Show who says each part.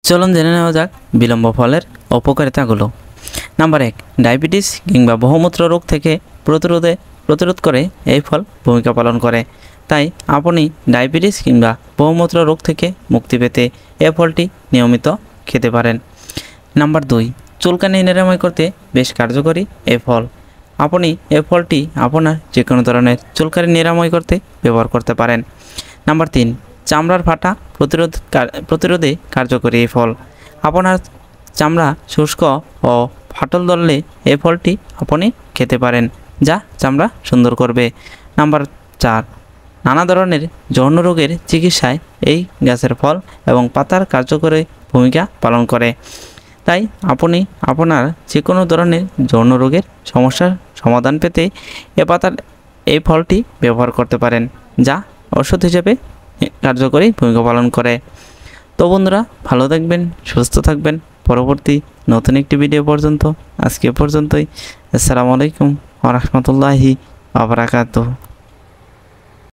Speaker 1: চলুন জেনে নেওয়া যাক বিলম্ব ফলের উপকারিতাগুলো। নাম্বার 1, ডায়াবেটিস কিংবা বহুমূত্র রোগ থেকে প্রতিরোধ করে এই ফল ভূমিকা পালন করে। তাই আপনি ডায়াবেটিস কিংবা বহুমূত্র রোগ থেকে মুক্তি পেতে এই ফলটি নিয়মিত খেতে পারেন। নাম্বার 2, চুলকানি নিরাময় করতে বেশ কার্যকরী এই ফল। আপনি এই ফলটি আপনার যে কোনো ধরনের চুলকানি নিরাময় করতে ব্যবহার করতে পারেন। নাম্বার 3, চামড়ার ফাটা প্রতিরোধে কার্যকরী এই ফল। আপনার চামড়া শুষ্ক ও ফাটল ধরলে এই ফলটি আপনি খেতে পারেন, যা চামড়া সুন্দর করবে। নাম্বার 4, নানা ধরনের যৌন রোগের চিকিৎসায় এই গাছের ফল এবং পাতার কার্যকরী ভূমিকা পালন করে। তাই আপনি আপনার যে কোনো ধরনের যৌন রোগের সমস্যার সমাধান পেতে এই ফলটি ব্যবহার করতে পারেন, যা ওষুধ হিসেবে কার্যকরী ভূমিকা পালন করে। তো বন্ধুরা, ভালো থাকবেন, সুস্থ থাকবেন। পরবর্তী নতুন একটি ভিডিও পর্যন্ত আজকে পর্যন্তই। আসসালামু আলাইকুম ওয়া রাহমাতুল্লাহি ওয়া বারাকাতুহু।